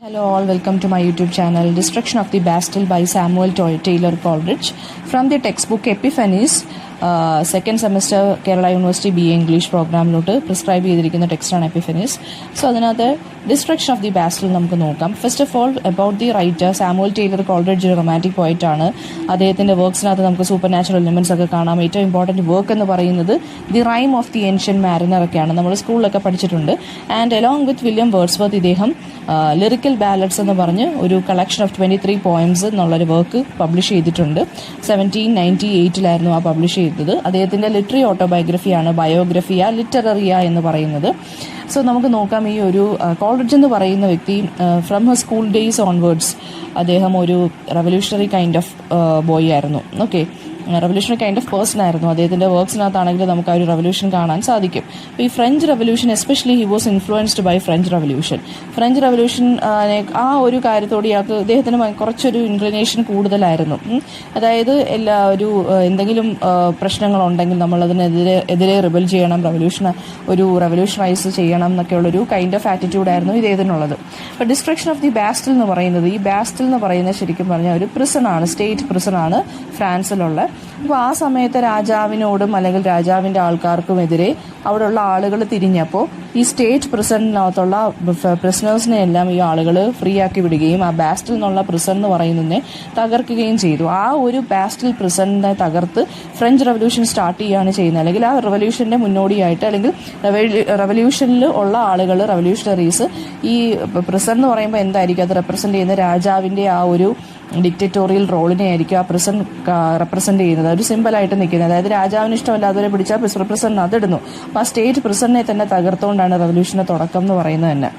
Hello all, welcome to my YouTube channel. Destruction of the Bastille by Samuel Taylor Coleridge from the textbook Epiphanies, second semester Kerala University BA English പ്രോഗ്രാമിലോട്ട് prescribe ചെയ്തിരിക്കുന്ന ടെക്സ്റ്റാണ് Epiphanies. So അതിനകത്ത് destruction of the Bastille നമുക്ക് നോക്കാം. First of all about the writer Samuel Taylor Coleridge ഒരു romantic poet ആണ്. അദ്ദേഹത്തിൻ്റെ വർക്ക്സിനകത്ത് നമുക്ക് സൂപ്പർ നാച്ചുറൽ എലിമെന്റ്സ് ഒക്കെ കാണാം. ഏറ്റവും ഇമ്പോർട്ടൻറ്റ് വർക്ക് എന്ന് പറയുന്നത് the rhyme of the ancient Mariner ഒക്കെയാണ്, നമ്മൾ സ്കൂളിലൊക്കെ പഠിച്ചിട്ടുണ്ട്. And along with William Wordsworth ഇദ്ദേഹം ലിറിക്കൽ ബാലഡ്സ് എന്ന് പറഞ്ഞ് ഒരു കളക്ഷൻ ഓഫ് 23 പോയംസ് എന്നുള്ളൊരു വർക്ക് പബ്ലിഷ് ചെയ്തിട്ടുണ്ട്. 1798 ആ പബ്ലിഷ് ചെയ്തത്. അദ്ദേഹത്തിൻ്റെ ലിറ്റററി ഓട്ടോബയോഗ്രഫിയാണ് ബയോഗ്രഫിയ ലിറ്റററിയ എന്ന് പറയുന്നത്. സോ നമുക്ക് നോക്കാം, ഈ ഒരു കോൾറിഡ്ജ് എന്ന് പറയുന്ന വ്യക്തി from her school days onwards അദ്ദേഹം ഒരു റെവല്യൂഷണറി കൈൻഡ് ഓഫ് ബോയ് ആയിരുന്നു. Okay, revolutionary kind of person ആയിരുന്നു. അദ്ദേഹത്തിൻ്റെ വർക്ക്സിനകത്താണെങ്കിൽ നമുക്ക് ആ ഒരു റെവല്യൂഷൻ കാണാൻ സാധിക്കും. അപ്പോൾ ഈ French revolution especially he was influenced by French revolution. French revolution ആ ഒരു കാര്യത്തോട് ഇയാൾക്ക് ഇദ്ദേഹത്തിന് കുറച്ചൊരു ഇൻക്ലിനേഷൻ കൂടുതലായിരുന്നു. അതായത് എന്തെങ്കിലും പ്രശ്നങ്ങളുണ്ടെങ്കിൽ നമ്മൾ അതിനെതിരെ റിബൽ ചെയ്യണം, റെവല്യൂഷണൈസ് ചെയ്യണം എന്നൊക്കെയുള്ളൊരു കൈൻഡ് ഓഫ് ആറ്റിറ്റ്യൂഡായിരുന്നു ഇദ്ദേഹത്തിനുള്ളത്. അപ്പോൾ ഡിസ്ട്രക്ഷൻ ഓഫ് ദി ബാസ്റ്റിൽ എന്ന് പറയുന്നത്, ഈ ബാസ്റ്റിൽ എന്ന് പറയുന്നത് ശരിക്കും പറഞ്ഞാൽ ഒരു പ്രിസണാണ്, സ്റ്റേറ്റ് പ്രിസണാണ് ഫ്രാൻസിലുള്ള. അപ്പോൾ ആ സമയത്ത് രാജാവിനോടും അല്ലെങ്കിൽ രാജാവിൻ്റെ ആൾക്കാർക്കുമെതിരെ അവിടെയുള്ള ആളുകൾ തിരിഞ്ഞപ്പോൾ ഈ സ്റ്റേറ്റ് പ്രിസണിനകത്തുള്ള പ്രിസണേഴ്സിനെ എല്ലാം ഈ ആളുകൾ ഫ്രീ ആക്കി വിടുകയും ആ ബാസ്റ്റിൽ നിന്നുള്ള പ്രിസൺ എന്ന് പറയുന്നതിനെ തകർക്കുകയും ചെയ്തു. ആ ഒരു ബാസ്റ്റിൽ പ്രിസണിനെ തകർത്ത് ഫ്രഞ്ച് റെവല്യൂഷൻ സ്റ്റാർട്ട് ചെയ്യുകയാണ് ചെയ്യുന്നത്. അല്ലെങ്കിൽ ആ റെവല്യൂഷൻ്റെ മുന്നോടിയായിട്ട് അല്ലെങ്കിൽ റെവല്യൂഷനിൽ ഉള്ള ആളുകൾ, റെവല്യൂഷണറീസ്, ഈ പ്രിസൺ എന്ന് പറയുമ്പോൾ എന്തായിരിക്കും അത് റെപ്രസെൻ്റ് ചെയ്യുന്ന രാജാവിൻ്റെ ആ ഒരു ഡിക്റ്ററ്റോറിയൽ റോളിനെ ആയിരിക്കും ആ പ്രിസൺ റെപ്രസെന്റ് ചെയ്യുന്നത്, ഒരു സിമ്പിളായിട്ട് നിൽക്കുന്നത്. അതായത് രാജാവിന് ഇഷ്ടമല്ലാത്തവരെ പിടിച്ചാൽ പ്രിസൺ അതിടുന്നു. അപ്പോൾ ആ സ്റ്റേറ്റ് പ്രിസണിനെ തന്നെ തകർത്തുകൊണ്ടാണ് റെവല്യൂഷന്റെ തുടക്കം എന്ന് പറയുന്നത് തന്നെ.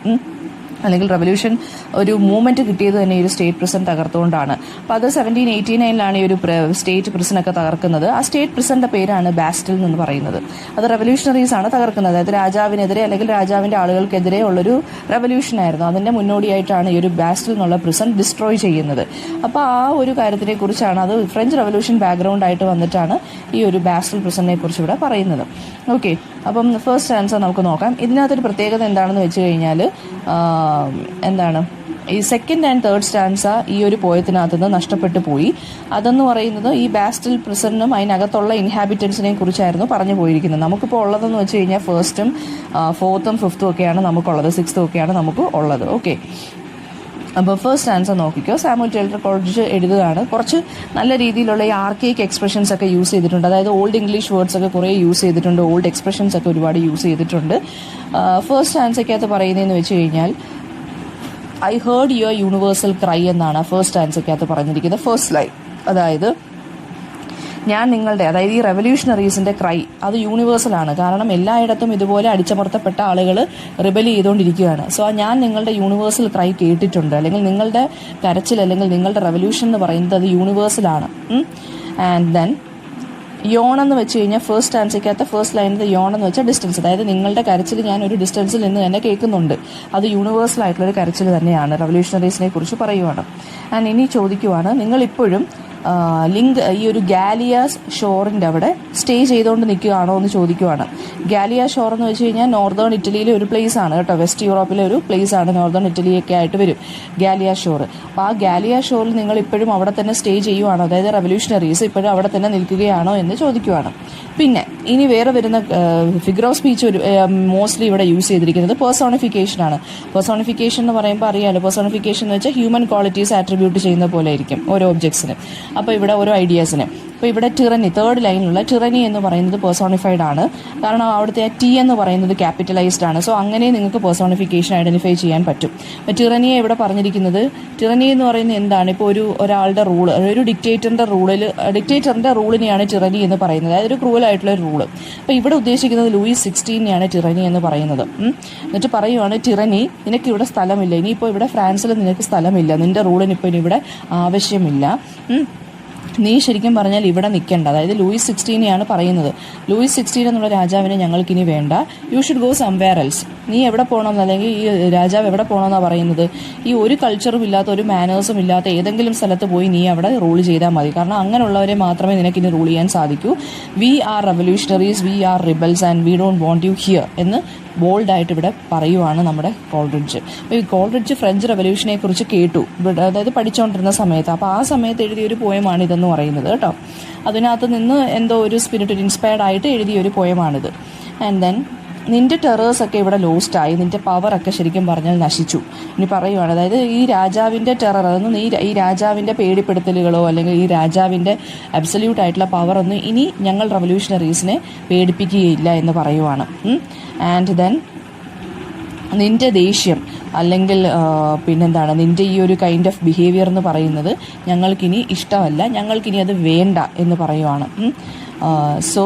അല്ലെങ്കിൽ റെവല്യൂഷൻ ഒരു മൂവ്മെന്റ് കിട്ടിയത് തന്നെ ഈ ഒരു സ്റ്റേറ്റ് പ്രിസൺ തകർത്തുകൊണ്ടാണ്. അപ്പോൾ അത് 1789 ഈ ഒരു സ്റ്റേറ്റ് പ്രിസണൊക്കെ തകർക്കുന്നത്. ആ സ്റ്റേറ്റ് പ്രിസണിന്റെ പേരാണ് ബാസ്റ്റിൽ എന്ന് പറയുന്നത്. അത് റെവല്യൂഷണറീസ് ആണ് തകർക്കുന്നത്. അതായത് രാജാവിനെതിരെ അല്ലെങ്കിൽ രാജാവിന്റെ ആളുകൾക്കെതിരെ ഉള്ളൊരു റെവല്യൂഷൻ ആയിരുന്നു. അതിന്റെ മുന്നോടിയായിട്ടാണ് ഈ ഒരു ബാസ്റ്റിൽ എന്നുള്ള പ്രിസൺ ഡിസ്ട്രോയ് ചെയ്യുന്നത്. അപ്പോൾ ആ ഒരു കാര്യത്തിനെ കുറിച്ചാണ്, അത് ഫ്രഞ്ച് റെവല്യൂഷൻ ബാക്ക്ഗ്രൗണ്ട് ആയിട്ട് വന്നിട്ടാണ് ഈ ഒരു ബാസ്റ്റിൽ പ്രിസണിനെ കുറിച്ച് ഇവിടെ പറയുന്നത്. ഓക്കെ, അപ്പം ഫസ്റ്റ് ആൻസർ നമുക്ക് നോക്കാം. ഇതിനകത്തൊരു പ്രത്യേകത എന്താണെന്ന് വെച്ച് കഴിഞ്ഞാൽ ഈ സെക്കൻഡ് ആൻഡ് തേർഡ് സ്റ്റാൻസ ഈ ഒരു പോയത്തിനകത്ത് നിന്ന് നഷ്ടപ്പെട്ടു പോയി. അതെന്ന് പറയുന്നത് ഈ ബാസ്റ്റിൽ പ്രിസണിനും അതിനകത്തുള്ള ഇൻഹാബിറ്റൻസിനെ കുറിച്ചായിരുന്നു പറഞ്ഞു പോയിരിക്കുന്നത്. നമുക്കിപ്പോൾ ഉള്ളതെന്ന് വെച്ച് കഴിഞ്ഞാൽ ഫസ്റ്റും ഫോർത്തും ഫിഫ്ത്തും ഒക്കെയാണ് നമുക്കുള്ളത്, സിക്സ്ത്തും ഒക്കെയാണ് നമുക്ക് ഉള്ളത്. ഓക്കെ, അപ്പോൾ ഫസ്റ്റ് ആൻസർ നോക്കിക്കോ. സാമുവൽ ടൈലർ കോൾറിഡ്ജ് എഴുതുകയാണ്. കുറച്ച് നല്ല രീതിയിലുള്ള ഈ ആർക്കൈക് എക്സ്പ്രഷൻസ് ഒക്കെ യൂസ് ചെയ്തിട്ടുണ്ട്. അതായത് ഓൾഡ് ഇംഗ്ലീഷ് വേർഡ്സ് ഒക്കെ കുറേ യൂസ് ചെയ്തിട്ടുണ്ട്, ഓൾഡ് എക്സ്പ്രഷൻസ് ഒക്കെ ഒരുപാട് യൂസ് ചെയ്തിട്ടുണ്ട്. ഫസ്റ്റ് ആൻസർക്കകത്ത് പറയുന്നതെന്ന് വെച്ച് കഴിഞ്ഞാൽ I heard your universal cry എന്നാണ് ഫസ്റ്റ് ആൻസർക്കകത്ത് പറഞ്ഞിരിക്കുന്നത്. ഫസ്റ്റ് ലൈൻ, അതായത് ഞാൻ നിങ്ങളുടെ, അതായത് ഈ റെവല്യൂഷണറീസിന്റെ ക്രൈ അത് യൂണിവേഴ്സലാണ്. കാരണം എല്ലായിടത്തും ഇതുപോലെ അടിച്ചമർത്തപ്പെട്ട ആളുകൾ റിബൽ ചെയ്തുകൊണ്ടിരിക്കുകയാണ്. സോ ഞാൻ നിങ്ങളുടെ യൂണിവേഴ്സൽ ക്രൈ കേട്ടിട്ടുണ്ട്. അല്ലെങ്കിൽ നിങ്ങളുടെ കരച്ചിൽ അല്ലെങ്കിൽ നിങ്ങളുടെ റെവല്യൂഷൻ എന്ന് പറയുന്നത് അത് യൂണിവേഴ്സലാണ്. ആൻഡ് ദെൻ യോൺ എന്ന് വെച്ച് കഴിഞ്ഞാൽ ഫസ്റ്റ് ആൻസർക്കകത്ത് ഫസ്റ്റ് ലൈനിൽ യോൺ എന്ന് വെച്ചാൽ ഡിസ്റ്റൻസ്. അതായത് നിങ്ങളുടെ കരച്ചിൽ ഞാൻ ഒരു ഡിസ്റ്റൻസിൽ നിന്ന് തന്നെ കേൾക്കുന്നുണ്ട്. അത് യൂണിവേഴ്സൽ ആയിട്ടുള്ളൊരു കരച്ചിൽ തന്നെയാണ്, റെവല്യൂഷണറീസിനെ കുറിച്ച് പറയുവാണ്. ആൻഡ് ഇനി ചോദിക്കുവാണ്, നിങ്ങളിപ്പോഴും ഈ ഒരു ഗാലിയ ഷോറിൻ്റെ അവിടെ സ്റ്റേ ചെയ്തുകൊണ്ട് നിൽക്കുകയാണോ എന്ന് ചോദിക്കുവാണ്. ഗാലിയ ഷോർ എന്ന് വെച്ച് കഴിഞ്ഞാൽ നോർത്തേൺ ഇറ്റലിയിലെ ഒരു പ്ലേസ് ആണ് കേട്ടോ, വെസ്റ്റ് യൂറോപ്പിലെ ഒരു പ്ലേസ് ആണ്, നോർത്തേൺ ഇറ്റലിയൊക്കെ ആയിട്ട് വരും ഗാലിയ ഷോർ. അപ്പോൾ ആ ഗാലിയ ഷോറിൽ നിങ്ങൾ ഇപ്പോഴും അവിടെ തന്നെ സ്റ്റേ ചെയ്യുവാണോ, അതായത് റെവല്യൂഷണറീസ് ഇപ്പോഴും അവിടെ തന്നെ നിൽക്കുകയാണോ എന്ന് ചോദിക്കുവാണ്. പിന്നെ ഇനി വേറെ വരുന്ന ഫിഗർ ഓഫ് സ്പീച്ച് ഒരു മോസ്റ്റ്ലി ഇവിടെ യൂസ് ചെയ്തിരിക്കുന്നത് പേഴ്സോണിഫിക്കേഷൻ ആണ്. പേഴ്സോണിഫിക്കേഷൻ എന്ന് പറയുമ്പോൾ അറിയാലോ, പേഴ്സോണിഫിക്കേഷൻ എന്ന് വെച്ചാൽ ഹ്യൂമൻ ക്വാളിറ്റീസ് ആട്രിബ്യൂട്ട് ചെയ്യുന്ന പോലെ ആയിരിക്കും ഓരോ ഒബ്ജക്ട്സിന്. അപ്പോൾ ഇവിടെ ഓരോ ഐഡിയാസിന്. അപ്പോൾ ഇവിടെ ടിറനി, തേർഡ് ലൈനിലുള്ള ടിറനി എന്ന് പറയുന്നത് പേഴ്സോണിഫൈഡ് ആണ്. കാരണം അവിടുത്തെ ടി എന്ന് പറയുന്നത് ക്യാപിറ്റലൈസ്ഡ് ആണ്. സോ അങ്ങനെ നിങ്ങൾക്ക് പേഴ്സോണിഫിക്കേഷൻ ഐഡന്റിഫൈ ചെയ്യാൻ പറ്റും. അപ്പോൾ ടിറനിയെ ഇവിടെ പറഞ്ഞിരിക്കുന്നത്, ടിറനി എന്ന് പറയുന്നത് എന്താണ്, ഇപ്പോൾ ഒരാളുടെ റൂള്, ഒരു ഡിക്റ്റേറ്ററിന്റെ റൂളിനെയാണ് ടിറനി എന്ന് പറയുന്നത്, അതായത് ഒരു ക്രൂവൽ ആയിട്ടുള്ള ഒരു റൂള്. അപ്പോൾ ഇവിടെ ഉദ്ദേശിക്കുന്നത് ലൂയിസ് 16 ടിറനി എന്ന് പറയുന്നത്. എന്നിട്ട് പറയുവാണ്, ടിറനി നിനക്ക് ഇവിടെ സ്ഥലമില്ല, ഇനിയിപ്പോൾ ഇവിടെ ഫ്രാൻസിൽ നിനക്ക് സ്ഥലമില്ല, നിന്റെ റൂളിന് ഇപ്പോൾ ഇനി ഇവിടെ ആവശ്യമില്ല, നീ ശരിക്കും പറഞ്ഞാൽ ഇവിടെ നിൽക്കേണ്ട. അതായത് ലൂയിസ് 16 പറയുന്നത്. ലൂയിസ് 16 എന്നുള്ള രാജാവിനെ ഞങ്ങൾക്കിനി വേണ്ട, you should go somewhere else. നീ എവിടെ പോകണമെന്ന്, അല്ലെങ്കിൽ ഈ രാജാവ് എവിടെ പോകണമെന്നാണ് പറയുന്നത്, ഈ ഒരു കൾച്ചറും ഇല്ലാത്ത ഒരു മാനേഴ്സും ഇല്ലാത്ത ഏതെങ്കിലും സ്ഥലത്ത് പോയി നീ അവിടെ റൂൾ ചെയ്താൽ മതി. കാരണം അങ്ങനെയുള്ളവരെ മാത്രമേ നിനക്കിനി റൂൾ ചെയ്യാൻ സാധിക്കൂ. We are revolutionaries, we are rebels and we don't want you here എന്ന് ബോൾഡായിട്ട് ഇവിടെ പറയുവാണ് നമ്മുടെ കോൾറിഡ്ജ്. അപ്പോൾ ഈ കോൾറിഡ്ജ് ഫ്രഞ്ച് റെവല്യൂഷനെ കുറിച്ച് കേട്ടു, അതായത് പഠിച്ചുകൊണ്ടിരുന്ന സമയത്ത്. അപ്പോൾ ആ സമയത്ത് എഴുതിയൊരു പോയമാണ് ഇതെന്ന് പറയുന്നത് കേട്ടോ. അതിനകത്ത് നിന്ന് എന്തോ ഒരു സ്പിരിറ്റ് ഇൻസ്പയർഡ് ആയിട്ട് എഴുതിയൊരു പോയമാണിത്. ആൻഡ് ദെൻ നിൻ്റെ ടെറേഴ്സൊക്കെ ഇവിടെ ലോസ്റ്റായി, നിൻ്റെ പവറൊക്കെ ശരിക്കും പറഞ്ഞാൽ നശിച്ചു. ഇനി പറയുവാണ്, അതായത് ഈ രാജാവിൻ്റെ ടെറർ, അതൊന്നും ഈ രാജാവിൻ്റെ പേടിപ്പെടുത്തലുകളോ അല്ലെങ്കിൽ ഈ രാജാവിൻ്റെ അബ്സല്യൂട്ട് ആയിട്ടുള്ള പവറൊന്നും ഇനി ഞങ്ങൾ റവല്യൂഷണറീസിനെ പേടിപ്പിക്കുകയില്ല എന്ന് പറയുവാണ്. ആൻഡ് ദെൻ നിൻ്റെ ദേഷ്യം അല്ലെങ്കിൽ പിന്നെന്താണ് നിൻ്റെ ഈ ഒരു കൈൻഡ് ഓഫ് ബിഹേവിയർ എന്ന് പറയുന്നത് ഞങ്ങൾക്കിനി ഇഷ്ടമല്ല, ഞങ്ങൾക്കിനി അത് വേണ്ട എന്ന് പറയുവാണ്. സോ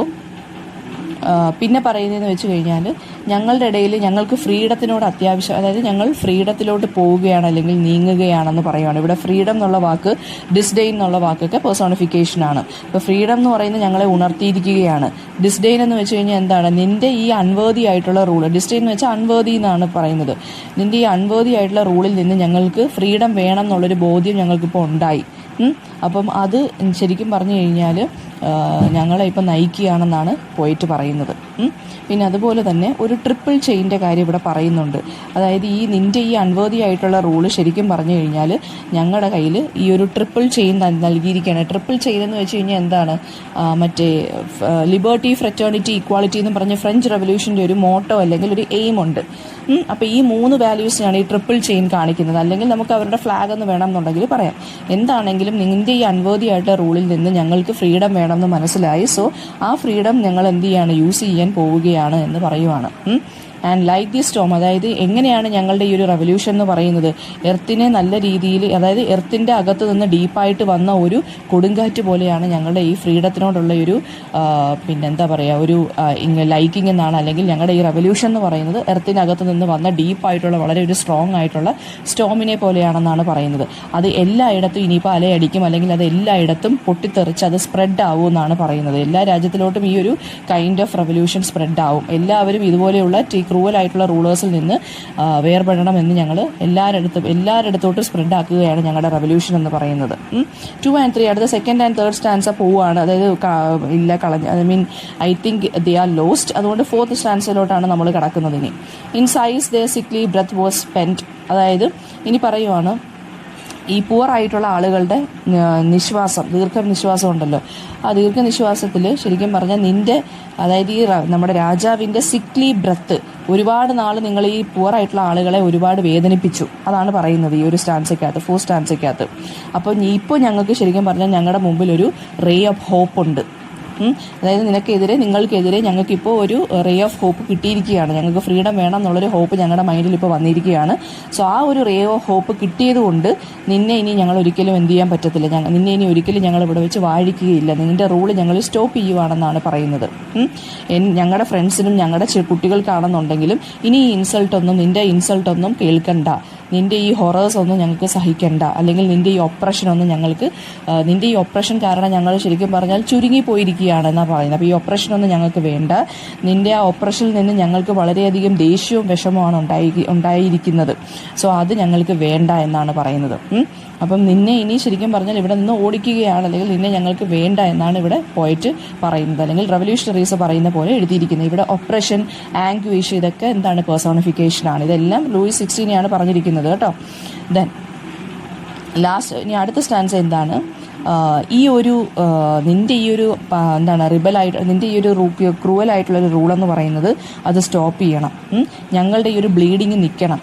പിന്നെ പറയുന്നതെന്ന് വെച്ച് കഴിഞ്ഞാൽ ഞങ്ങളുടെ ഇടയിൽ ഞങ്ങൾക്ക് ഫ്രീഡത്തിനോട് അത്യാവശ്യം, അതായത് ഞങ്ങൾ ഫ്രീഡത്തിലോട്ട് പോവുകയാണ് അല്ലെങ്കിൽ നീങ്ങുകയാണെന്ന് പറയുകയാണ്. ഇവിടെ ഫ്രീഡം എന്നുള്ള വാക്ക് ഡിസ്ഡെയിൻ എന്നുള്ള വാക്കൊക്കെ പേഴ്സോണിഫിക്കേഷനാണ്. ഇപ്പോൾ ഫ്രീഡം എന്ന് പറയുന്നത് ഞങ്ങളെ ഉണർത്തിയിരിക്കുകയാണ്. ഡിസ്ഡെയിൻ എന്ന് വെച്ച് കഴിഞ്ഞാൽ എന്താണ്, നിൻ്റെ ഈ അൺവേർതി ആയിട്ടുള്ള റൂൾ, ഡിസ്ഡെയിൻ എന്ന് വെച്ചാൽ അൺവേർതി എന്നാണ് പറയുന്നത്. നിൻ്റെ ഈ അൺവേർതി ആയിട്ടുള്ള റൂളിൽ നിന്ന് ഞങ്ങൾക്ക് ഫ്രീഡം വേണം എന്നുള്ളൊരു ബോധ്യം ഞങ്ങൾക്കിപ്പോൾ ഉണ്ടായി. അപ്പം അത് ശരിക്കും പറഞ്ഞു കഴിഞ്ഞാൽ ഞങ്ങളെ ഇപ്പം നയിക്കുകയാണെന്നാണ് പോയിട്ട് പറയുന്നത്. പിന്നെ അതുപോലെ തന്നെ ഒരു ട്രിപ്പിൾ ചെയിൻ്റെ കാര്യം ഇവിടെ പറയുന്നുണ്ട്. അതായത് ഈ നിൻ്റെ ഈ അൺവേർതി ആയിട്ടുള്ള റൂള് ശരിക്കും പറഞ്ഞു കഴിഞ്ഞാൽ ഞങ്ങളുടെ കയ്യിൽ ഈ ഒരു ട്രിപ്പിൾ ചെയിൻ നൽകിയിരിക്കുകയാണ്. ട്രിപ്പിൾ ചെയിൻ എന്ന് വെച്ച് കഴിഞ്ഞാൽ എന്താണ്, മറ്റേ ലിബർട്ടി, ഫ്രെറ്റേണിറ്റി, ഇക്വാളിറ്റി എന്ന് പറഞ്ഞ ഫ്രഞ്ച് റെവല്യൂഷൻ്റെ ഒരു മോട്ടോ അല്ലെങ്കിൽ ഒരു എയിം ഉണ്ട്. അപ്പോൾ ഈ 3 വാല്യൂസിനാണ് ഈ ട്രിപ്പിൾ ചെയിൻ കാണിക്കുന്നത്. അല്ലെങ്കിൽ നമുക്ക് അവരുടെ ഫ്ലാഗ് എന്ന് വേണം എന്നുണ്ടെങ്കിൽ പറയാം. എന്താണെങ്കിലും നിൻ്റെ ഈ അൺവേർതി ആയിട്ട് റൂളിൽ നിന്ന് ഞങ്ങൾക്ക് ഫ്രീഡം വേണമെന്ന് മനസ്സിലായി. സോ ആ ഫ്രീഡം ഞങ്ങൾ എന്ത് ചെയ്യാണ്, യൂസ് ചെയ്യാൻ പോവുകയാണ് എന്ന് പറയുവാണ്. ആൻഡ് ലൈക്ക് ദി സ്റ്റോം, അതായത് എങ്ങനെയാണ് ഞങ്ങളുടെ ഈ ഒരു റെവല്യൂഷൻ എന്ന് പറയുന്നത്, എർത്തിനെ നല്ല രീതിയിൽ, അതായത് എർത്തിൻ്റെ അകത്ത് നിന്ന് ഡീപ്പായിട്ട് വന്ന ഒരു കൊടുങ്കാറ്റ് പോലെയാണ് ഞങ്ങളുടെ ഈ ഫ്രീഡത്തിനോടുള്ള ഒരു പിന്നെന്താ പറയുക, ഒരു ലൈക്കിങ് എന്നാണ്. അല്ലെങ്കിൽ ഞങ്ങളുടെ ഈ റെവല്യൂഷൻ എന്ന് പറയുന്നത് എർത്തിനകത്ത് നിന്ന് വന്ന ഡീപ്പായിട്ടുള്ള വളരെ ഒരു സ്ട്രോങ് ആയിട്ടുള്ള സ്റ്റോമിനെ പോലെയാണെന്നാണ് പറയുന്നത്. അത് എല്ലായിടത്തും ഇനിയിപ്പോൾ അലയടിക്കും, അല്ലെങ്കിൽ അത് എല്ലായിടത്തും പൊട്ടിത്തെറിച്ച് അത് സ്പ്രെഡ് ആവും എന്നാണ് പറയുന്നത്. എല്ലാ രാജ്യത്തിലോട്ടും ഈ ഒരു കൈൻഡ് ഓഫ് റെവല്യൂഷൻ സ്പ്രെഡ് ആവും. എല്ലാവരും ഇതുപോലെയുള്ള ക്രൂവലായിട്ടുള്ള റൂളേഴ്സിൽ നിന്ന് വേർപെടണമെന്ന് ഞങ്ങൾ എല്ലാവരിടത്തോട്ടും സ്പ്രെഡ് ആക്കുകയാണ് ഞങ്ങളുടെ റെവല്യൂഷൻ എന്ന് പറയുന്നത്. 2 and 3 അടുത്ത സെക്കൻഡ് ആൻഡ് തേർഡ് സ്റ്റാൻസ പോവുകയാണ്. അതായത് I think they are lost. അതുകൊണ്ട് 4th സ്റ്റാൻസയിലോട്ടാണ് നമ്മൾ കിടക്കുന്നത്. ഇനി in sighs the sickly breath was spent, അതായത് ഇനി പറയുവാണ് ഈ പൂറായിട്ടുള്ള ആളുകളുടെ നിശ്വാസം, ദീർഘനിശ്വാസം ഉണ്ടല്ലോ, ആ ദീർഘനിശ്വാസത്തിൽ ശരിക്കും പറഞ്ഞാൽ നിൻ്റെ, അതായത് ഈ നമ്മുടെ രാജാവിൻ്റെ സിക്ലി ബ്രത്ത്, ഒരുപാട് നാൾ നിങ്ങൾ ഈ പൂറായിട്ടുള്ള ആളുകളെ ഒരുപാട് വേദനിപ്പിച്ചു. അതാണ് പറയുന്നത് ഈ ഒരു സ്റ്റാൻസയ്ക്കകത്ത്, 4 സ്റ്റാൻസയ്ക്കകത്ത്. അപ്പോൾ ഇപ്പോൾ ഞങ്ങൾക്ക് ശരിക്കും പറഞ്ഞാൽ ഞങ്ങളുടെ മുമ്പിൽ ഒരു റേ ഓഫ് ഹോപ്പ് ഉണ്ട്. അതായത് നിങ്ങൾക്കെതിരെ ഞങ്ങൾക്കിപ്പോൾ ഒരു റേ ഓഫ് ഹോപ്പ് കിട്ടിയിരിക്കുകയാണ്. ഞങ്ങൾക്ക് ഫ്രീഡം വേണം എന്നുള്ളൊരു ഹോപ്പ് ഞങ്ങളുടെ മൈൻഡിൽ ഇപ്പോൾ വന്നിരിക്കുകയാണ്. സോ ആ ഒരു റേ ഓഫ് ഹോപ്പ് കിട്ടിയത് കൊണ്ട് നിന്നെ ഇനി ഞങ്ങൾ ഒരിക്കലും എന്ത് ചെയ്യാൻ പറ്റത്തില്ല, നിന്നെ ഇനി ഒരിക്കലും ഞങ്ങൾ ഇവിടെ വെച്ച് വാഴിക്കുകയില്ല, നിൻ്റെ റൂള് ഞങ്ങൾ സ്റ്റോപ്പ് ചെയ്യുവാണെന്നാണ് പറയുന്നത്. ഞങ്ങളുടെ ഫ്രണ്ട്സിനും ഞങ്ങളുടെ കുട്ടികൾക്കാണെന്നുണ്ടെങ്കിലും ഇനി ഈ നിൻ്റെ ഇൻസൾട്ടൊന്നും കേൾക്കണ്ട, നിൻ്റെ ഈ ഹൊറേഴ്സ് ഒന്നും ഞങ്ങൾക്ക് സഹിക്കണ്ട, അല്ലെങ്കിൽ നിൻ്റെ ഈ ഒപ്രഷൻ കാരണം ഞങ്ങൾ ശരിക്കും പറഞ്ഞാൽ ചുരുങ്ങിപ്പോയിരിക്കുകയാണെന്നാണ് പറയുന്നത്. അപ്പോൾ ഈ ഒപ്രഷനൊന്നും ഞങ്ങൾക്ക് വേണ്ട, നിൻ്റെ ആ ഒപ്രഷനിൽ നിന്ന് ഞങ്ങൾക്ക് വളരെയധികം ദേഷ്യവും വിഷമമാണ് ഉണ്ടായിരിക്കുന്നത്. സോ അത് ഞങ്ങൾക്ക് വേണ്ട എന്നാണ് പറയുന്നത്. അപ്പം നിന്നെ ഇനി ശരിക്കും പറഞ്ഞാൽ ഇവിടെ നിന്ന് ഓടിക്കുകയാണ്, അല്ലെങ്കിൽ നിന്നെ ഞങ്ങൾക്ക് വേണ്ട എന്നാണ് ഇവിടെ പോയിട്ട് പറയുന്നത്, അല്ലെങ്കിൽ റെവല്യൂഷണറീസ് പറയുന്ന പോലെ എഴുതിയിരിക്കുന്നത്. ഇവിടെ ഒപ്രഷൻ, ആംഗ്വിഷ്, ഇതൊക്കെ എന്താണ്, പേഴ്സോണിഫിക്കേഷനാണ്. ഇതെല്ലാം ലൂയിസ് 16 പറഞ്ഞിരിക്കുന്നത് കേട്ടോ. ദെൻ ലാസ്റ്റ് ഇനി അടുത്ത സ്റ്റാൻസ് എന്താണ്, ഈ ഒരു നിൻ്റെ ഈ ഒരു എന്താണ് റിബലായിട്ട്, നിൻ്റെ ഈ ഒരു ക്രൂവലായിട്ടുള്ളൊരു റൂളെന്ന് പറയുന്നത് അത് സ്റ്റോപ്പ് ചെയ്യണം. ഞങ്ങളുടെ ഈ ഒരു ബ്ലീഡിങ് നിൽക്കണം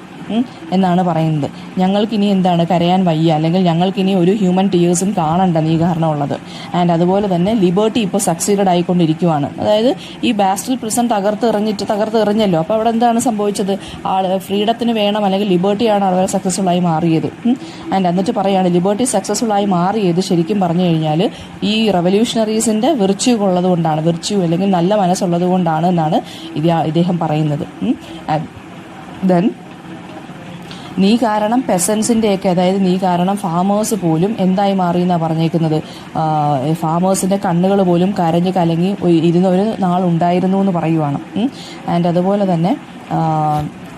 എന്നാണ് പറയുന്നത്. ഞങ്ങൾക്കിനി എന്താണ് കരയാൻ വയ്യ, അല്ലെങ്കിൽ ഞങ്ങൾക്കിനി ഒരു ഹ്യൂമൻ ടീയേഴ്സും കാണണ്ട നീ കാരണമുള്ളത്. ആൻഡ് അതുപോലെ തന്നെ ലിബർട്ടി ഇപ്പോൾ സക്സീഡഡ് ആയിക്കൊണ്ടിരിക്കുവാണ്. അതായത് ഈ ബാസ്റ്റൽ പ്രിസൺ തകർത്തെറിഞ്ഞല്ലോ. അപ്പോൾ അവിടെ എന്താണ് സംഭവിച്ചത്, ഫ്രീഡത്തിന് വേണം, അല്ലെങ്കിൽ ലിബർട്ടിയാണ് വളരെ സക്സസ്ഫുൾ ആയി മാറിയത്. ആൻഡ് എന്നിട്ട് പറയാണ് ലിബർട്ടി സക്സസ്ഫുൾ ആയി മാറിയത് ശരിക്കും പറഞ്ഞു കഴിഞ്ഞാൽ ഈ റെവല്യൂഷണറീസിൻ്റെ വിർച്യൂ ഉള്ളത് കൊണ്ടാണ്, വിർച്യൂ അല്ലെങ്കിൽ നല്ല മനസ്സുള്ളത് കൊണ്ടാണ് എന്നാണ് ഇദ്ദേഹം പറയുന്നത്. ദെൻ നീ കാരണം പെസൻസിൻ്റെയൊക്കെ, അതായത് നീ കാരണം ഫാമേഴ്സ് പോലും എന്തായി മാറി എന്നാണ് പറഞ്ഞേക്കുന്നത്, ഫാമേഴ്സിൻ്റെ കണ്ണുകൾ പോലും കരഞ്ഞ് കലങ്ങി ഇരുന്ന ഒരു നാളുണ്ടായിരുന്നു എന്ന് പറയുവാണ്. ആൻഡ് അതുപോലെ തന്നെ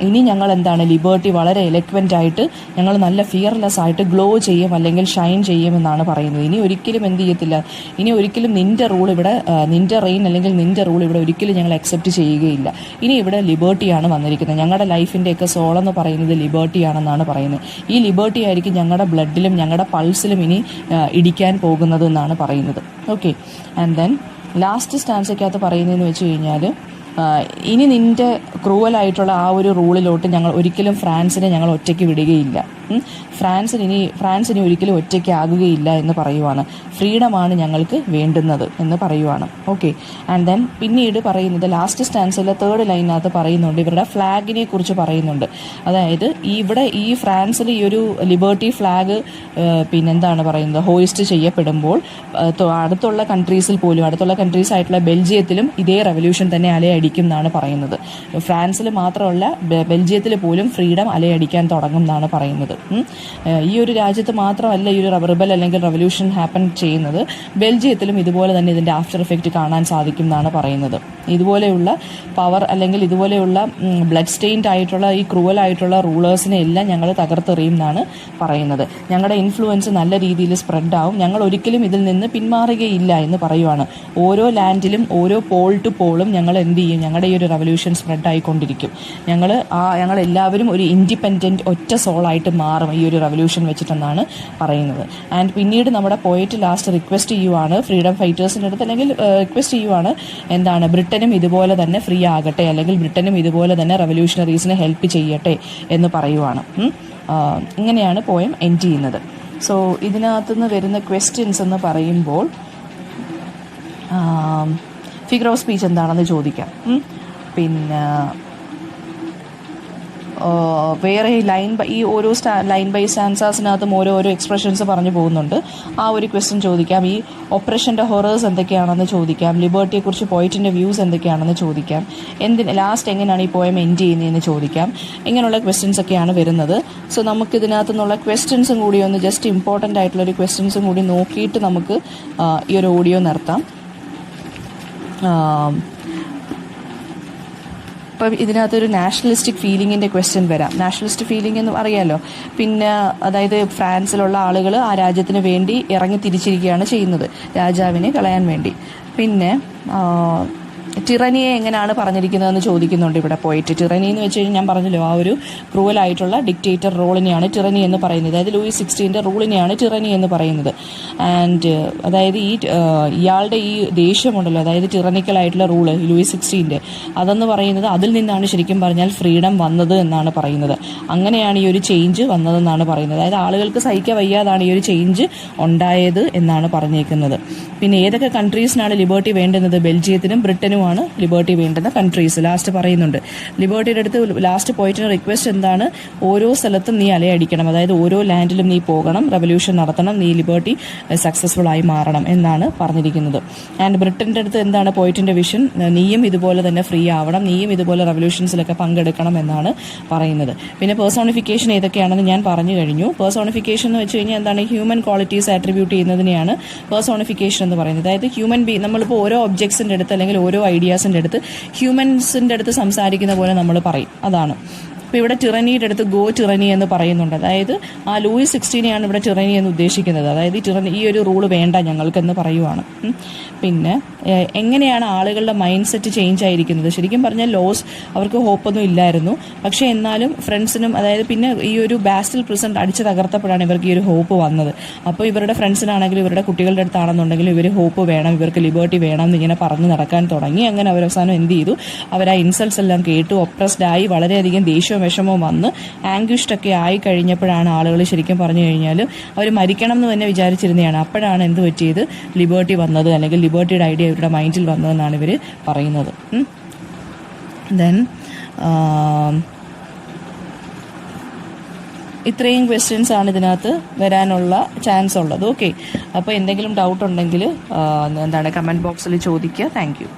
ഇനി ഞങ്ങൾ എന്താണ് ലിബർട്ടി വളരെ എലക്വൻ്റ് ആയിട്ട് ഞങ്ങൾ നല്ല ഫിയർലെസ് ആയിട്ട് ഗ്ലോ ചെയ്യും അല്ലെങ്കിൽ ഷൈൻ ചെയ്യുമെന്നാണ് പറയുന്നത്. ഇനി ഒരിക്കലും എന്ത് ചെയ്യത്തില്ല, ഇനി ഒരിക്കലും നിൻ്റെ റൂൾ ഇവിടെ, നിൻ്റെ റെയിൻ അല്ലെങ്കിൽ നിൻ്റെ റൂൾ ഇവിടെ ഒരിക്കലും ഞങ്ങൾ അക്സെപ്റ്റ് ചെയ്യുകയില്ല. ഇനി ഇവിടെ ലിബർട്ടിയാണ് വന്നിരിക്കുന്നത്. ഞങ്ങളുടെ ലൈഫിൻ്റെയൊക്കെ സോളെന്ന് പറയുന്നത് ലിബർട്ടിയാണെന്നാണ് പറയുന്നത്. ഈ ലിബർട്ടി ആയിരിക്കും ഞങ്ങളുടെ ബ്ലഡിലും ഞങ്ങളുടെ പൾസിലും ഇനി ഇടിക്കാൻ പോകുന്നത് എന്നാണ് പറയുന്നത്. ഓക്കെ, ആൻഡ് ദെൻ ലാസ്റ്റ് സ്റ്റാൻസയ്ക്കകത്ത് പറയുന്നതെന്ന് വെച്ച് കഴിഞ്ഞാൽ, ഇനി നിൻ്റെ ക്രൂവലായിട്ടുള്ള ആ ഒരു റൂളിലോട്ട് ഞങ്ങൾ ഒരിക്കലും ഫ്രാൻസിനെ ഞങ്ങൾ ഒറ്റയ്ക്ക് വിടുകയില്ല. ഫ്രാൻസ് ഇനി ഒരിക്കലും ഒറ്റയ്ക്കാകുകയില്ല എന്ന് പറയുവാണ്. ഫ്രീഡമാണ് ഞങ്ങൾക്ക് വേണ്ടുന്നത് എന്ന് പറയുവാണ്. ഓക്കെ, ആൻഡ് ദെൻ പിന്നീട് പറയുന്നത് ലാസ്റ്റ് സ്റ്റാൻസിലെ 3rd ലൈനകത്ത് പറയുന്നുണ്ട്, ഇവരുടെ ഫ്ലാഗിനെ കുറിച്ച് പറയുന്നുണ്ട്. അതായത് ഇവിടെ ഈ ഫ്രാൻസിൽ ഈ ഒരു ലിബർട്ടി ഫ്ലാഗ് പിന്നെന്താണ് പറയുന്നത്, ഹോയിസ്റ്റ് ചെയ്യപ്പെടുമ്പോൾ അടുത്തുള്ള കൺട്രീസിൽ പോലും, അടുത്തുള്ള കൺട്രീസ് ആയിട്ടുള്ള ബെൽജിയത്തിലും ഇതേ റെവല്യൂഷൻ തന്നെ അലയടിക്കും എന്നാണ് പറയുന്നത്. ഫ്രാൻസിൽ മാത്രമല്ല ബെൽജിയത്തിൽ പോലും ഫ്രീഡം അലയടിക്കാൻ തുടങ്ങും എന്നാണ് പറയുന്നത്. ഈ ഒരു രാജ്യത്ത് മാത്രമല്ല ഈ ഒരു റിബൽ അല്ലെങ്കിൽ റെവല്യൂഷൻ ഹാപ്പൻ ചെയ്യുന്നത്, ബെൽജിയത്തിലും ഇതുപോലെ തന്നെ ഇതിൻ്റെ ആഫ്റ്റർ എഫക്റ്റ് കാണാൻ സാധിക്കും എന്നാണ് പറയുന്നത്. ഇതുപോലെയുള്ള പവർ അല്ലെങ്കിൽ ഇതുപോലെയുള്ള ബ്ലഡ് സ്റ്റെയിൻഡ് ആയിട്ടുള്ള ഈ ക്രൂവലായിട്ടുള്ള റൂളേഴ്സിനെ എല്ലാം ഞങ്ങൾ തകർത്തെറിയും എന്നാണ് പറയുന്നത്. ഞങ്ങളുടെ ഇൻഫ്ലുവൻസ് നല്ല രീതിയിൽ സ്പ്രെഡാവും, ഞങ്ങൾ ഒരിക്കലും ഇതിൽ നിന്ന് പിന്മാറുകയില്ല എന്ന് പറയുവാണ്. ഓരോ ലാൻഡിലും ഓരോ പോൾ ടു പോളും ഞങ്ങൾ എന്ത് ചെയ്യും, ഞങ്ങളുടെ ഈ ഒരു റെവല്യൂഷൻ സ്പ്രെഡായിക്കൊണ്ടിരിക്കും. ഞങ്ങളെല്ലാവരും ഒരു ഇൻഡിപെൻഡൻറ്റ് ഒറ്റ സോളായിട്ട് മാറും ഈ ഒരു റെവല്യൂഷൻ വെച്ചിട്ടെന്നാണ് പറയുന്നത്. ആൻഡ് പിന്നീട് നമ്മുടെ പോയറ്റ് ലാസ്റ്റ് റിക്വസ്റ്റ് ചെയ്യുവാണ് ഫ്രീഡം ഫൈറ്റേഴ്സിൻ്റെ അടുത്ത്, അല്ലെങ്കിൽ റിക്വസ്റ്റ് ചെയ്യുവാണ് എന്താണ്, ബ്രിട്ടനും ഇതുപോലെ തന്നെ ഫ്രീ ആകട്ടെ, അല്ലെങ്കിൽ ബ്രിട്ടനും ഇതുപോലെ തന്നെ റെവല്യൂഷണറീസിനെ ഹെൽപ്പ് ചെയ്യട്ടെ എന്ന് പറയുവാണ്. ഇങ്ങനെയാണ് പോയം എൻഡ് ചെയ്യുന്നത്. സോ ഇതിനകത്തുനിന്ന് വരുന്ന ക്വസ്റ്റ്യൻസ് എന്ന് പറയുമ്പോൾ, ഫിഗർ ഓഫ് സ്പീച്ച് എന്താണെന്ന് ചോദിക്കാം. പിന്നെ വേറെ ഈ ഓരോ ലൈൻ ബൈ സ്റ്റാൻസാസിനകത്തും ഓരോരോ എക്സ്പ്രഷൻസ് പറഞ്ഞു പോകുന്നുണ്ട്. ആ ഒരു ക്വസ്റ്റ്യൻ ചോദിക്കാം. ഈ ഒപ്രഷൻ്റെ ഹൊറേഴ്സ് എന്തൊക്കെയാണെന്ന് ചോദിക്കാം. ലിബർട്ടിയെക്കുറിച്ച് പോയിറ്റിൻ്റെ വ്യൂസ് എന്തൊക്കെയാണെന്ന് ചോദിക്കാം. ലാസ്റ്റ് എങ്ങനെയാണ് ഈ പോയം എൻഡ് ചെയ്യുന്നതെന്ന് ചോദിക്കാം. ഇങ്ങനെയുള്ള ക്വസ്റ്റ്യൻസ് ഒക്കെയാണ് വരുന്നത്. സോ നമുക്ക് ഇതിനകത്തു നിന്നുള്ള ക്വസ്റ്റ്യൻസും കൂടി ഒന്ന് ജസ്റ്റ് ഇമ്പോർട്ടൻ്റ് ആയിട്ടുള്ളൊരു ക്വസ്റ്റ്യൻസും കൂടി നോക്കിയിട്ട് നമുക്ക് ഈ ഒരു ഓഡിയോ നിർത്താം. ഇപ്പം ഇതിനകത്തൊരു നാഷണലിസ്റ്റിക് ഫീലിങ്ങിൻ്റെ ക്വസ്റ്റ്യൻ വരാം. നാഷണലിസ്റ്റ് ഫീലിംഗ് എന്ന് അറിയാമല്ലോ. പിന്നെ അതായത് ഫ്രാൻസിലുള്ള ആളുകൾ ആ രാജ്യത്തിന് വേണ്ടി ഇറങ്ങി തിരിച്ചിരിക്കുകയാണ് ചെയ്യുന്നത്, രാജാവിനെ കളയാൻ വേണ്ടി. പിന്നെ ടിറനിയെ എങ്ങനെയാണ് പറഞ്ഞിരിക്കുന്നതെന്ന് ചോദിക്കുന്നുണ്ട് ഇവിടെ പോയിട്ട്. ടിറനി എന്ന് വെച്ച് കഴിഞ്ഞാൽ ഞാൻ പറഞ്ഞല്ലോ, ആ ഒരു ക്രൂവലായിട്ടുള്ള ഡിക്റ്റേറ്റർ റോളിനെയാണ് ടിറനി എന്ന് പറയുന്നത്. അതായത് ലൂയി 16 റൂളിനെയാണ് ടിറനി എന്ന് പറയുന്നത്. ആൻഡ് അതായത് ഇയാളുടെ ഈ ദേഷ്യമുണ്ടല്ലോ, അതായത് ടിറനിക്കലായിട്ടുള്ള റൂള് ലൂയി 16 അതെന്ന് പറയുന്നത്, അതിൽ നിന്നാണ് ശരിക്കും പറഞ്ഞാൽ ഫ്രീഡം വന്നത് എന്നാണ് പറയുന്നത്. അങ്ങനെയാണ് ഈ ഒരു ചേഞ്ച് വന്നതെന്നാണ് പറയുന്നത്. അതായത് ആളുകൾക്ക് സഹിക്കാൻ വയ്യാതാണ് ഈ ഒരു ചേഞ്ച് ഉണ്ടായത് എന്നാണ് പറഞ്ഞേക്കുന്നത്. പിന്നെ ഏതൊക്കെ കൺട്രീസിനാണ് ലിബർട്ടി വേണ്ടുന്നത്? ബെൽജിയത്തിനും ബ്രിട്ടനുമാണ് ലിബർട്ടി വേണ്ടുന്ന കൺട്രീസ്. ലാസ്റ്റ് പറയുന്നുണ്ട്, ലിബർട്ടിയുടെ അടുത്ത് ലാസ്റ്റ് പോയിട്ടിന് റിക്വസ്റ്റ് എന്താണ്, ഓരോ സ്ഥലത്തും നീ അലയടിക്കണം, അതായത് ഓരോ ലാൻഡിലും നീ പോകണം, റെവല്യൂഷൻ നടത്തണം, നീ ലിബർട്ടി സക്സസ്ഫുൾ ആയി മാറണം എന്നാണ് പറഞ്ഞിരിക്കുന്നത്. ആൻഡ് ബ്രിട്ടൻ്റെ അടുത്ത് എന്താണ് പോയിറ്റിൻ്റെ വിഷൻ, നീയും ഇതുപോലെ തന്നെ ഫ്രീ ആവണം, നീയും ഇതുപോലെ റെവല്യൂഷൻസിലൊക്കെ പങ്കെടുക്കണം എന്നാണ് പറയുന്നത്. പിന്നെ പേഴ്സോണിഫിക്കേഷൻ ഏതൊക്കെയാണെന്ന് ഞാൻ പറഞ്ഞു കഴിഞ്ഞു. പേഴ്സോണിഫിക്കേഷൻ എന്ന് വെച്ച് കഴിഞ്ഞാൽ എന്താണ്, ഹ്യൂമൻ ക്വാളിറ്റീസ് ആട്രിബ്യൂട്ട് ചെയ്യുന്നതിനെയാണ് പേഴ്സോണിഫിക്കേഷൻ എന്ന് പറയുന്നത്. അതായത് ഹ്യൂമൻ നമ്മളിപ്പോൾ ഓരോ ഒബ്ജക്ട്സിൻ്റെ അടുത്ത് അല്ലെങ്കിൽ ഓരോ ഐഡിയാസിൻ്റെ അടുത്ത് ഹ്യൂമൻസിൻ്റെ അടുത്ത് സംസാരിക്കുന്ന പോലെ നമ്മൾ പറയും, അതാണ്. ഇപ്പോൾ ഇവിടെ ടിറനിയുടെ അടുത്ത് ഗോ ടിറനി എന്ന് പറയുന്നുണ്ട്. അതായത് ആ ലൂയി 16 ഇവിടെ ടിറനി എന്ന് ഉദ്ദേശിക്കുന്നത്. അതായത് ഈ ഒരു റൂള് വേണ്ട ഞങ്ങൾക്കെന്ന് പറയുവാണ്. പിന്നെ എങ്ങനെയാണ് ആളുകളുടെ മൈൻഡ് സെറ്റ് ചേഞ്ച് ആയിരിക്കുന്നത്? ശരിക്കും പറഞ്ഞാൽ അവർക്ക് ഹോപ്പൊന്നും ഇല്ലായിരുന്നു. പക്ഷേ എന്നാലും ഫ്രണ്ട്സിനും, അതായത് പിന്നെ ഈ ഒരു ബാസ്റ്റിൽ പ്രിസൺ അടിച്ച് തകർത്തപ്പോഴാണ് ഇവർക്ക് ഈ ഒരു ഹോപ്പ് വന്നത്. അപ്പോൾ ഇവരുടെ ഫ്രണ്ട്സിനാണെങ്കിലും ഇവരുടെ കുട്ടികളുടെ അടുത്താണെന്നുണ്ടെങ്കിലും ഇവർ ഹോപ്പ് വേണം, ഇവർക്ക് ലിബർട്ടി വേണം എന്നിങ്ങനെ പറഞ്ഞ് നടക്കാൻ തുടങ്ങി. അങ്ങനെ അവരവസാനം എന്ത് ചെയ്തു, അവർ ആ ഇൻസൾട്ട്സ് എല്ലാം കേട്ടു, ഒപ്രസ്ഡ് ആയി, വളരെയധികം ദേഷ്യവും വിഷമവും വന്ന് ആംഗ്വിഷ്ഡൊക്കെ ആയി കഴിഞ്ഞപ്പോഴാണ് ആളുകൾ ശരിക്കും പറഞ്ഞു കഴിഞ്ഞാൽ അവർ മരിക്കണം എന്ന് തന്നെ വിചാരിച്ചിരുന്നതാണ്. അപ്പോഴാണ് എന്ത് പറ്റിയത്, ലിബർട്ടി വന്നത്, അല്ലെങ്കിൽ ലിബർട്ടിയുടെ ഐഡിയ ഇവരുടെ മൈൻഡിൽ വന്നതെന്നാണ് ഇവർ പറയുന്നത്. ദെൻ ഇത്രയും ക്വസ്റ്റ്യൻസ് ആണ് ഇതിനകത്ത് വരാനുള്ള ചാൻസ് ഉള്ളത്. ഓക്കെ, അപ്പോൾ എന്തെങ്കിലും ഡൗട്ട് ഉണ്ടെങ്കിൽ എന്താണ് കമൻറ്റ് ബോക്സിൽ ചോദിക്കുക. Thank you.